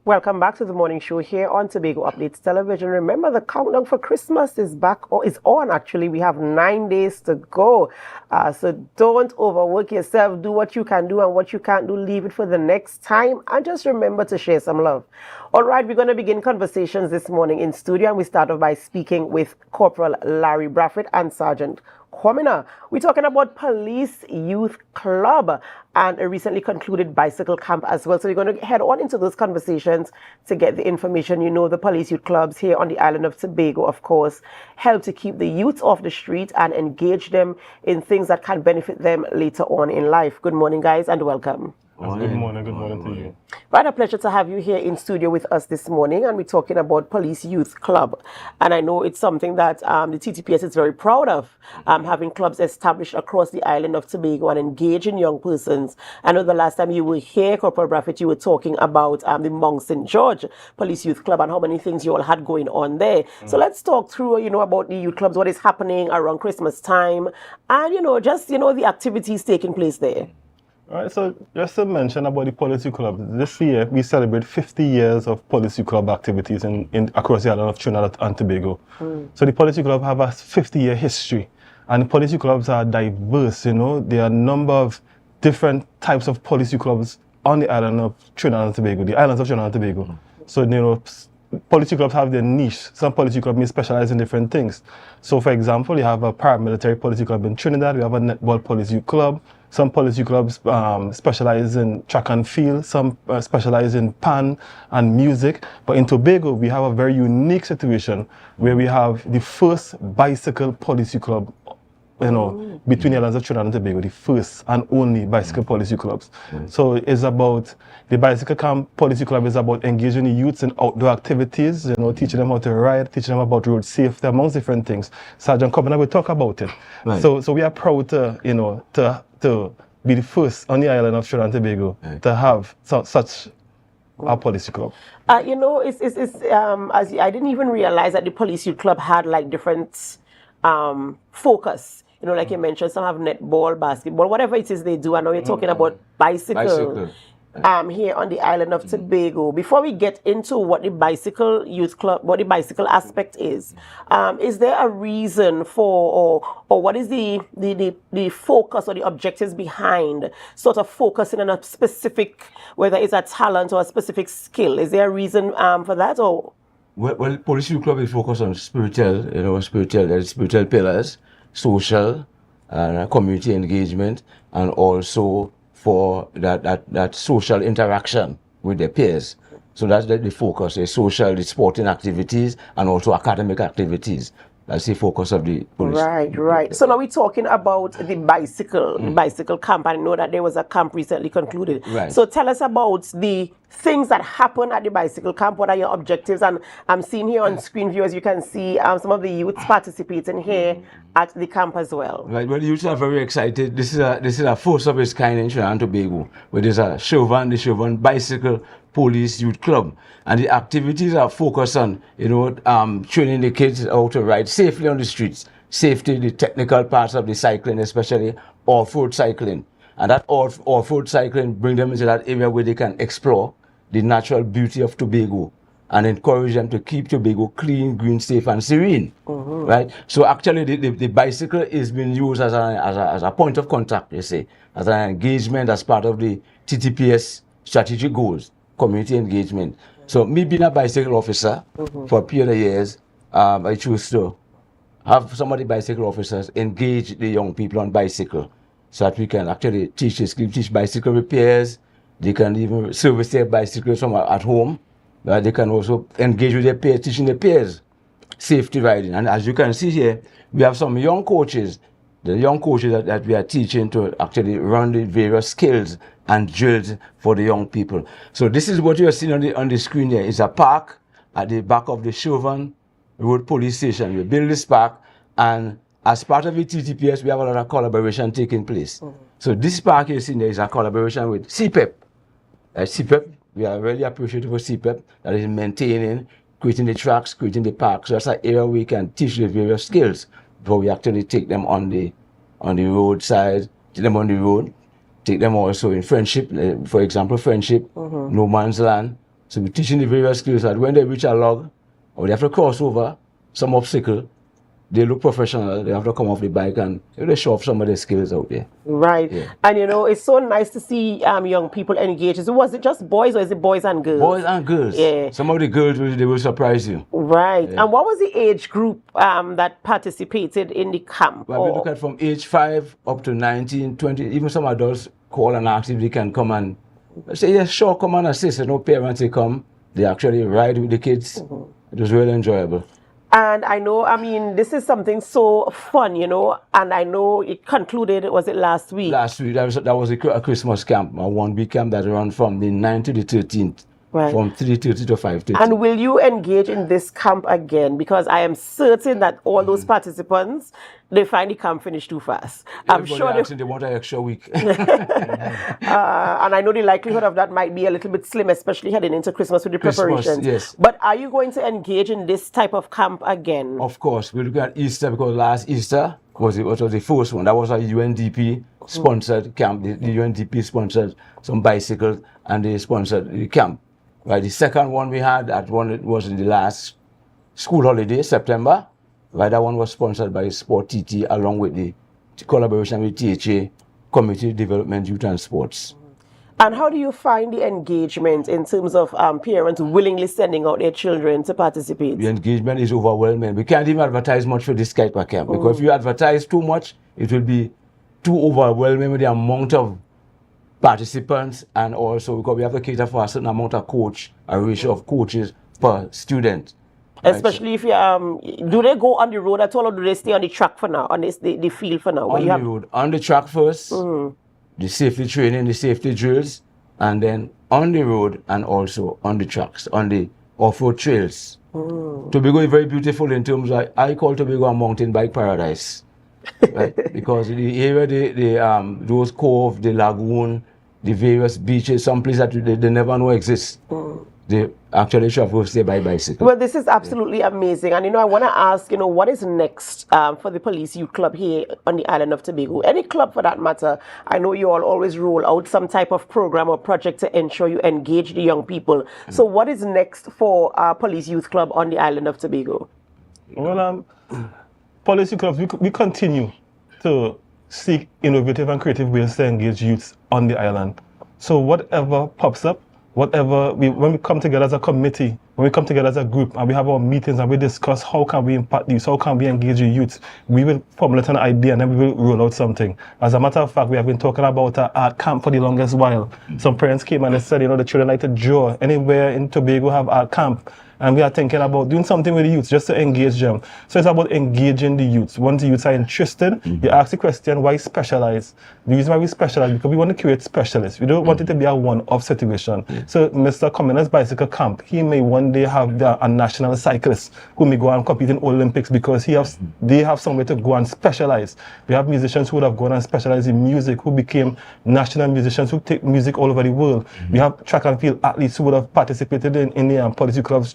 Welcome back to the morning show here on Tobago Updates Television. Remember, the countdown for Christmas is back, or is on actually. We have 9 days to go. So don't overwork yourself. Do what you can do, and what you can't do, leave it for the next time. And just remember to share some love. All right, we're going to begin conversations this morning in studio, and we start off by speaking with Corporal Larry Braithwaite and Sergeant Quamina. We're talking about Police Youth Club and a recently concluded bicycle camp as well. So we're going to head on into those conversations to get the information. You know, the Police Youth Clubs here on the island of Tobago, of course, help to keep the youth off the street and engage them in things that can benefit them later on in life. Good morning, guys, and welcome. Good morning to you. Right, a pleasure to have you here in studio with us this morning, and we're talking about Police Youth Club. And I know it's something that the TTPS is very proud of, having clubs established across the island of Tobago and engaging young persons. I know the last time you were here, Corporal Braithwaite, you were talking about the Mount St. George Police Youth Club and how many things you all had going on there. So let's talk through, you know, about the youth clubs, what is happening around Christmas time, and, you know, just, you know, the activities taking place there. All right, so just to mention about the Police Club, this year we celebrate 50 years of Police Club activities across the island of Trinidad and Tobago. So the Police Club have a 50-year history, and the Police Clubs are diverse, you know. There are a number of different types of Police Clubs on the island of Trinidad and Tobago, the islands of Trinidad and Tobago. So, you know, Police Clubs have their niche. Some Police Clubs may specialize in different things. So, for example, you have a paramilitary Police Club in Trinidad, we have a netball Police Club. Some police clubs specialize in track and field, some specialize in pan and music. But in Tobago, we have a very unique situation where we have the first bicycle police club, you know, between the islands of Trinidad and Tobago, the first and only bicycle police clubs. So it's about, the bicycle camp police club is about engaging the youths in outdoor activities, you know, teaching them how to ride, teaching them about road safety, amongst different things. Sergeant Combie will talk about it. Right. So we are proud to, you know, to be the first on the island of Trinidad and Tobago to have such a police club. You know, I didn't even realize that the Police Youth Club had like different focus. You know, like you mentioned, some have netball, basketball, whatever it is they do. I know you're talking about bicycle. Here on the island of Tobago. Before we get into what the bicycle youth club, what the bicycle aspect is there a reason for, or what is the focus or the objectives behind sort of focusing on a specific, whether it's a talent or a specific skill? Is there a reason for that, or? Well, Police Youth Club is focused on spiritual pillars, social, community engagement, and also for that social interaction with their peers. So that's the focus, the social, the sporting activities, and also academic activities. That's the focus of the police. Right. So now we're talking about the bicycle camp. I know that there was a camp recently concluded. Right. So tell us about the things that happen at the bicycle camp. What are your objectives? And I'm seeing here on screen, viewers, you can see some of the youths participating here at the camp as well. Right. Well, the youths are very excited. This is a first of its kind in Trinidad and Tobago, where there's the Chauvin Bicycle Police Youth Club, and the activities are focused on, you know, training the kids how to ride safely on the streets, safety, the technical parts of the cycling, especially off-road cycling, and that off-road cycling bring them into that area where they can explore the natural beauty of Tobago and encourage them to keep Tobago clean, green, safe, and serene. Right. So actually, the bicycle is being used as a point of contact, you say, as an engagement, as part of the TTPS strategic goals. Community engagement. So me being a bicycle officer for a period of years, I choose to have some of the bicycle officers engage the young people on bicycle, so that we can actually teach bicycle repairs. They can even service their bicycles from at home. They can also engage with their peers, teaching their peers safety riding. And as you can see here, we have some young coaches, the young coaches that we are teaching to actually run the various skills and drills for the young people. So this is what you are seeing on the screen here. It's a park at the back of the Chauvin Road Police Station. We built this park, and as part of the TTPS, we have a lot of collaboration taking place. So this park you're seeing there is a collaboration with CPEP. CPEP, we are really appreciative of CPEP that is maintaining, creating the tracks, creating the parks. So that's an area we can teach the various skills before we actually take them on the roadside, take them on the road, take them also in friendship, for example, friendship, no man's land, So we're teaching the various skills that when they reach a log, or they have to cross over some obstacle, they look professional. They have to come off the bike and they show off some of their skills out there. Right. Yeah. And you know, it's so nice to see young people engaged. So was it just boys or is it boys and girls? Boys and girls. Yeah. Some of the girls, they will surprise you. Right. Yeah. And what was the age group that participated in the camp? Well, we look at from age 5 up to 19, 20, even some adults call and ask if they can come and say, yes, sure, come and assist. No parents, they come. They actually ride with the kids. It was really enjoyable. And I know, I mean, this is something so fun, you know, and I know it concluded, was it last week? Last week, that was a Christmas camp, a 1-week camp that ran from the 9th to the 13th, right, from 3:30 to 5:30. And will you engage in this camp again? Because I am certain that all those participants, they find the camp finished too fast. I'm sure they want an extra week. And I know the likelihood of that might be a little bit slim, especially heading into Christmas with the preparations. Yes. But are you going to engage in this type of camp again? Of course. We're looking at Easter because last Easter was the first one. That was a UNDP sponsored camp. The UNDP sponsored some bicycles and they sponsored the camp. Right. The second one we had, that one was in the last school holiday, September. Right. That one was sponsored by Sport TT along with the collaboration with THA, Community Development, Youth and Sports. And how do you find the engagement in terms of parents willingly sending out their children to participate? The engagement is overwhelming. We can't even advertise much for this type of camp because if you advertise too much, it will be too overwhelming with the amount of participants, and also because we have to cater for a certain amount of a ratio of coaches per student. Especially if you do they go on the road at all, or do they stay on the track for now, on the field for now? On the road, on the track first, the safety training, the safety drills, and then on the road and also on the tracks, on the off-road trails. Tobago is very beautiful in terms of, I call Tobago a mountain bike paradise. Right? Because the area, those cove, the lagoon, the various beaches, some places that they never know exist. They actually traverse there by bicycle. Well, this is absolutely amazing. And, you know, I want to ask, you know, what is next for the Police Youth Club here on the island of Tobago? Any club for that matter. I know you all always roll out some type of program or project to ensure you engage the young people. So what is next for Police Youth Club on the island of Tobago? Well, Police Youth Clubs, we continue to seek innovative and creative ways to engage youths on the island. So whatever pops up, when we come together as a committee, when we come together as a group and we have our meetings and we discuss how can we impact youth, how can we engage the youth, we will formulate an idea and then we will roll out something. As a matter of fact, we have been talking about an art camp for the longest while. Some parents came and they said, you know, the children like to draw. Anywhere in Tobago have art camp. And we are thinking about doing something with the youth just to engage them. So it's about engaging the youth. Once the youths are interested, you ask the question, why specialize? The reason why we specialize, because we want to create specialists. We don't want it to be a one-off situation. So Mr. Quamina's bicycle camp, he may one day have a national cyclist who may go and compete in Olympics because they have somewhere to go and specialize. We have musicians who would have gone and specialized in music, who became national musicians who take music all over the world. We have track and field athletes who would have participated in the policy clubs,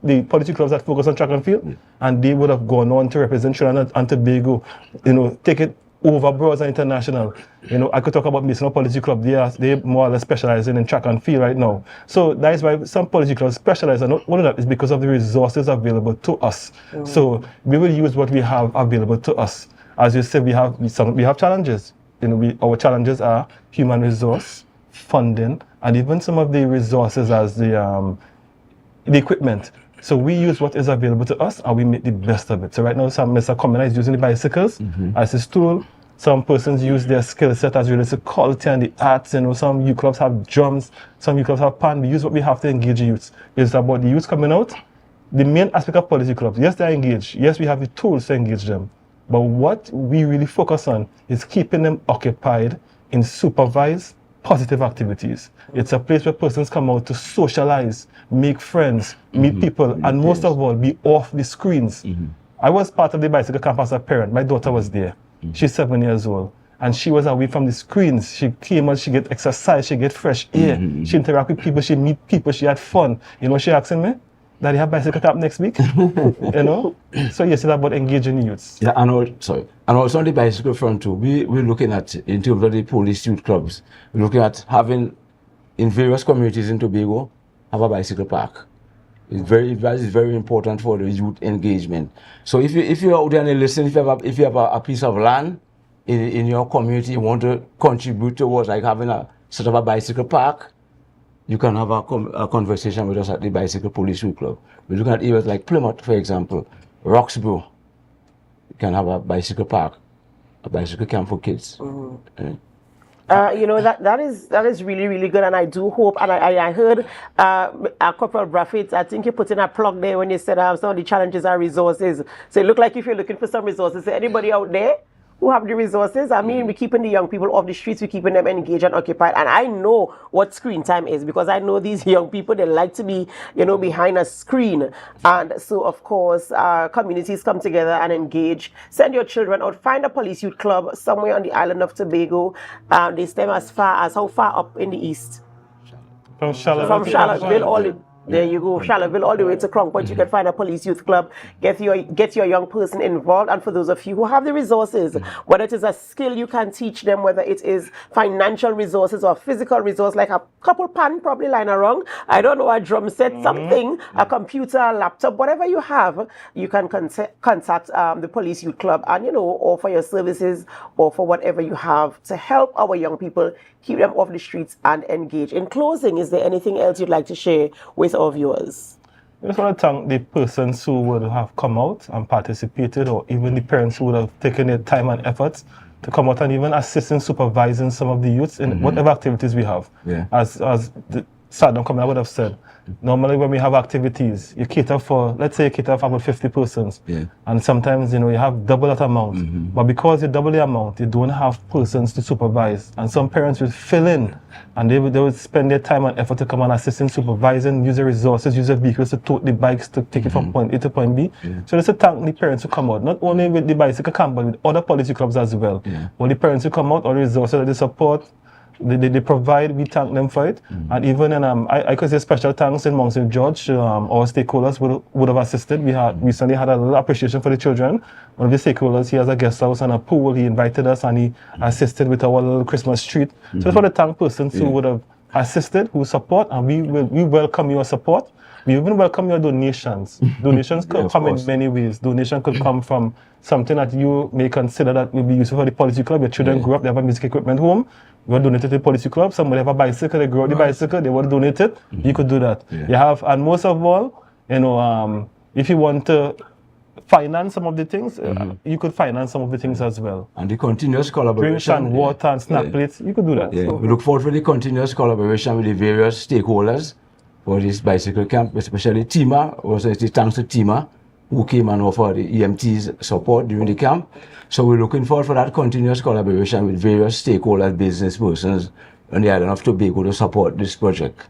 the policy clubs that focus on track and field, and they would have gone on to represent Trinidad and Tobago, you know, take it over broads and international. You know, I could talk about Mason Policy Club. They more or less specializing in track and field right now. So that is why some policy clubs specialize, and not one of that is because of the resources available to us. So we will use what we have available to us. As you said, we have challenges. You know, our challenges are human resource, funding, and even some of the resources as the equipment. So we use what is available to us and we make the best of it. So right now, Mr. Quamina is using the bicycles as his tool. Some persons use their skill set as related to quality and the arts. You know, some youth clubs have drums, some youth clubs have pan. We use what we have to engage the youths. It's about the youths coming out. The main aspect of policy clubs, yes, they're engaged. Yes, we have the tools to engage them. But what we really focus on is keeping them occupied in supervised, positive activities. It's a place where persons come out to socialize, make friends, meet people, and most of all, be off the screens. I was part of the bicycle camp as a parent. My daughter was there. She's 7 years old. And she was away from the screens. She came out, she get exercise, she get fresh air. She interact with people, she meet people, she had fun. You know, she asking me, Daddy, have bicycle camp next week? You know? So yes, it's about engaging the youths. Yeah, and also on the bicycle front too, we're looking at, in terms of the police youth clubs, we're looking at having, in various communities in Tobago, have a bicycle park. That is very important for the youth engagement. So if you're out there and you listen, if you have a piece of land in your community, you want to contribute towards like having a sort of a bicycle park, you can have a conversation with us at the Bicycle Police Youth Club. We're looking at areas like Plymouth, for example, Roxborough. You can have a bicycle park, a bicycle camp for kids. You know, that is really, really good, and I do hope, and I heard Corporal Braithwaite, I think you put in a plug there when you said some of the challenges are resources. So it looked like if you're looking for some resources, anybody out there who have the resources, I mean, we're keeping the young people off the streets, we're keeping them engaged and occupied, and I know what screen time is, because I know these young people, they like to be, you know, behind a screen. And so, of course, communities come together and engage. Send your children out, find a police youth club somewhere on the island of Tobago. They stem as far as, how far up in the east? From Charlotte. From Charlottesville, all the, there you go, Charlottesville, all the way to Crown Point. You can find a police youth club, get your young person involved. And for those of you who have the resources, whether it is a skill you can teach them, whether it is financial resources or physical resource, like a couple pan probably lying around, I don't know, a drum set, something, a computer, a laptop, whatever you have, you can contact the police youth club and, you know, offer your services or for whatever you have to help our young people, keep them off the streets and engage. In closing, is there anything else you'd like to share with our viewers? I just want to thank the persons who would have come out and participated, or even the parents who would have taken their time and efforts to come out and even assist in supervising some of the youths in whatever activities we have. Yeah. As the Adanna Combie would have said, normally when we have activities, you cater for, let's say you cater for about 50 persons. Yeah. And sometimes, you know, you have double that amount. But because you double the amount, you don't have persons to supervise. And some parents will fill in, and they would spend their time and effort to come and assist in supervising, use the resources, use the vehicles to tote the bikes to take it from point A to point B. So just to thank the parents who come out, not only with the bicycle camp, but with other policy clubs as well. Well, the parents who come out, all the resources that they support, they provide, we thank them for it. And even in, I could say special thanks in Mount St. George, our stakeholders would have assisted. We had recently had a little appreciation for the children. One of the stakeholders, he has a guest house and a pool, he invited us and he assisted with our little Christmas treat. So it's for the thank persons who would have assisted, who support, and we welcome your support. We even welcome your donations. Donations could come in many ways. Donation could come from something that you may consider that will be useful for the policy club. Your children grow up, they have a music equipment home, you want to donate it to the policy club. Somebody have a bicycle, they grow up the bicycle, they want to donate it, you could do that. You have, and most of all, you know, if you want to finance some of the things, you could finance some of the things as well. And the continuous collaboration. Drinks and water and snack plates, you could do that. So we look forward for the continuous collaboration with the various stakeholders for this bicycle camp, especially TIMA, also thanks to TIMA, who came and offered the EMT's support during the camp. So we're looking forward for that continuous collaboration with various stakeholders, business persons on the island of Tobago to support this project.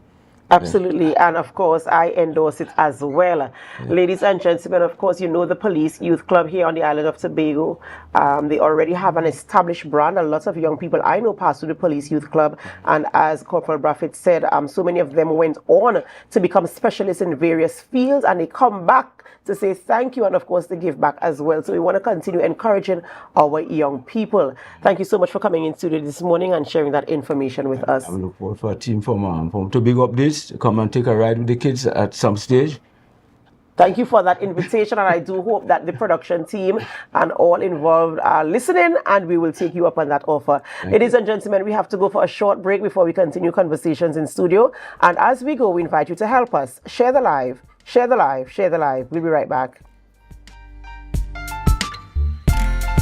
Absolutely, and of course I endorse it as well. Ladies and gentlemen, of course you know the Police Youth Club here on the island of Tobago. They already have an established brand. A lot of young people I know pass through the Police Youth Club, and as Corporal Braithwaite said, so many of them went on to become specialists in various fields, and they come back to say thank you and of course to give back as well. So we want to continue encouraging our young people. Thank you so much for coming in studio this morning and sharing that information with us. I look forward for a team from Tobago Updates to come and take a ride with the kids at some stage. Thank you for that invitation, and I do hope that the production team and all involved are listening, and we will take you up on that offer. Ladies and gentlemen, we have to go for a short break before we continue conversations in studio. And as we go, we invite you to help us share the live, share the live, share the live. We'll be right back.